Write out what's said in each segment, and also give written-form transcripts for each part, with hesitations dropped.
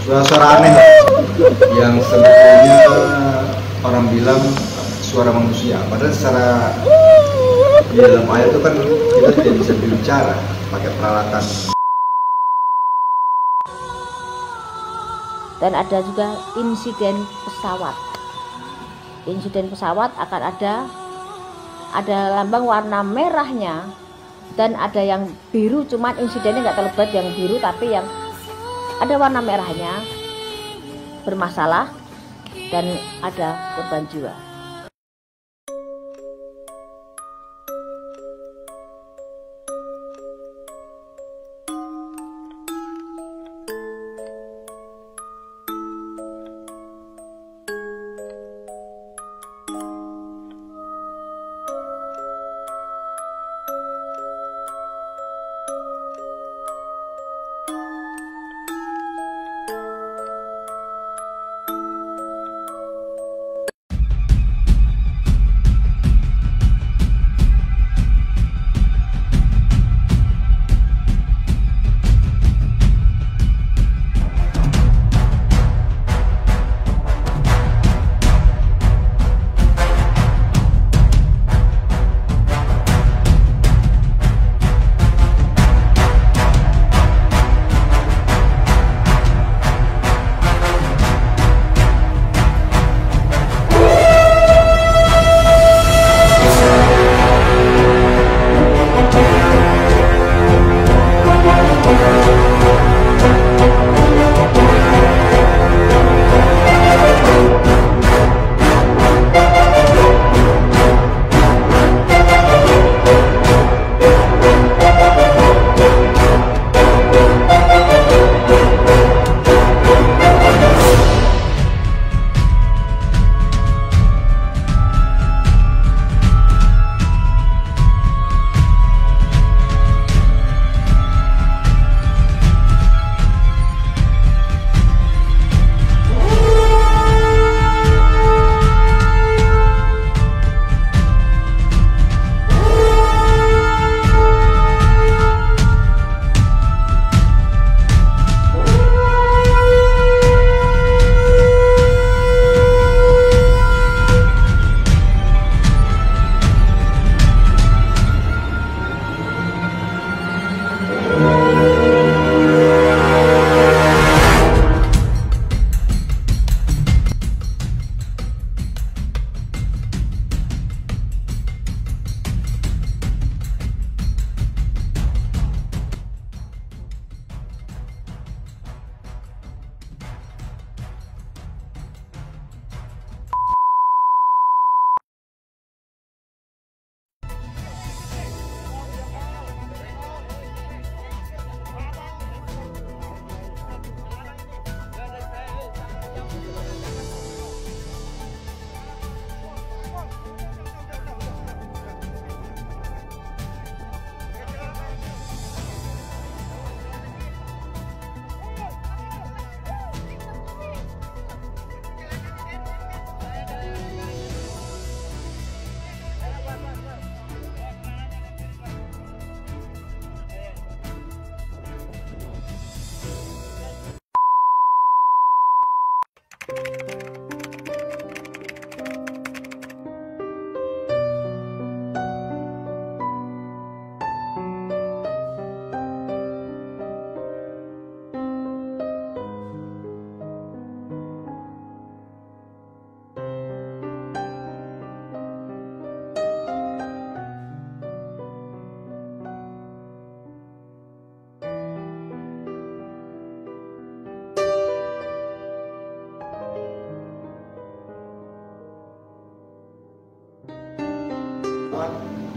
suara-suara aneh yang sebetulnya orang bilang suara manusia, padahal secara di dalam air itu kan kita tidak bisa berbicara pakai peralatan. Dan ada juga insiden pesawat. Insiden pesawat akan ada lambang warna merahnya dan ada yang biru, cuman insidennya nggak terlibat yang biru, tapi yang ada warna merahnya bermasalah dan ada korban jiwa.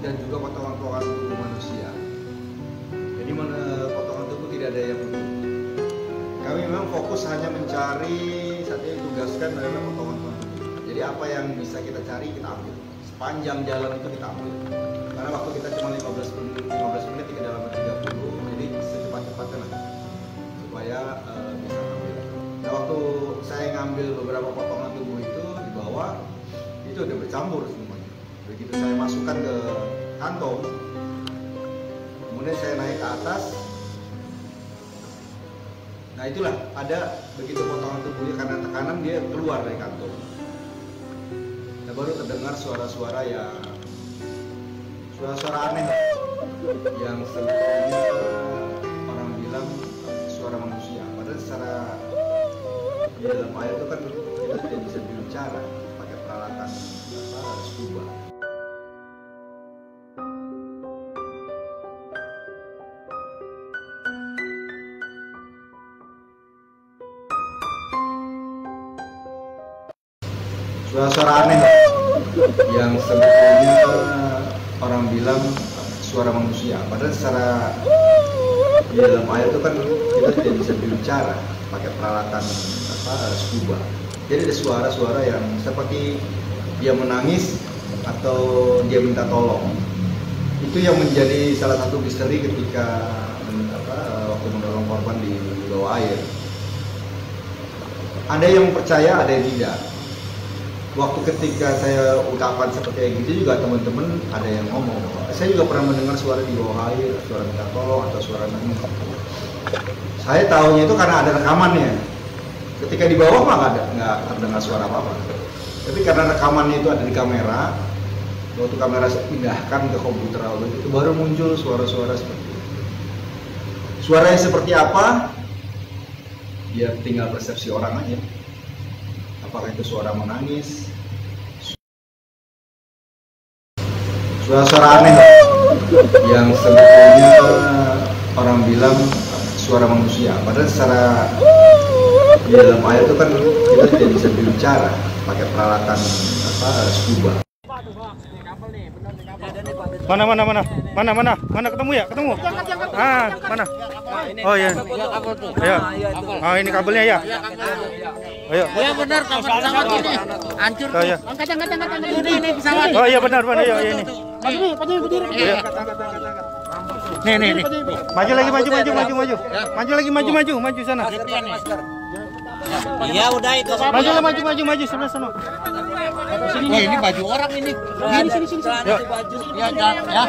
Dan juga potongan-potongan tubuh manusia. Jadi potongan tubuh tidak ada yang utuh. Kami memang fokus hanya mencari, saat ini tugaskan adalah potongan tubuh. Jadi apa yang bisa kita cari kita ambil. Sepanjang jalan itu kita ambil. Karena waktu kita cuma 15 menit tidak dalam 30, jadi secepat-cepatnya lah supaya bisa ambil. Nah waktu saya ngambil beberapa potongan tubuh itu di bawah, itu udah bercampur semuanya. Begitu saya masukkan ke kantong, kemudian saya naik ke atas, Nah itulah, ada begitu potongan tubuhnya karena tekanan dia keluar dari kantung. Nah baru terdengar suara-suara aneh yang sebetulnya orang bilang suara manusia. Padahal secara di dalam air itu kan kita tidak bisa berbicara pakai peralatan scuba. Suara-suara aneh yang sebetulnya orang bilang suara manusia. Padahal secara di dalam air itu kan kita tidak bisa berbicara pakai peralatan scuba. Jadi ada suara-suara yang seperti dia menangis atau dia minta tolong. Itu yang menjadi salah satu misteri ketika waktu menolong korban di bawah air. Ada yang percaya, ada yang tidak. Waktu ketika saya ungkapan seperti itu juga teman-teman ada yang ngomong, saya juga pernah mendengar suara di bawah air, suara minta tolong atau suara nangis. Saya tahunya itu karena ada rekamannya. Ketika di bawah mah nggak terdengar suara apa-apa. Tapi karena rekamannya itu ada di kamera, waktu kamera saya pindahkan ke komputer itu baru muncul suara-suara seperti itu. Suaranya seperti apa? Ya tinggal persepsi orang aja. Apakah itu suara menangis, suara-suara aneh yang sebetulnya orang bilang suara manusia. Padahal secara di dalam air itu kan kita tidak bisa berbicara pakai peralatan scuba. Mana ketemu ya? Ketemu. Ah, mana? Oh iya. Ya. Oh ini kabelnya ya. Ayo. Ya benar, pesawat ini hancur. Oh iya. Angkat ini pesawat. Oh iya benar ini. Ini berdiri. Iya. Nih. Maju lagi. Maju sana. Iya udah itu. Maju sebelah sana. Sini ini baju orang ini. Sini. Ya. Ya.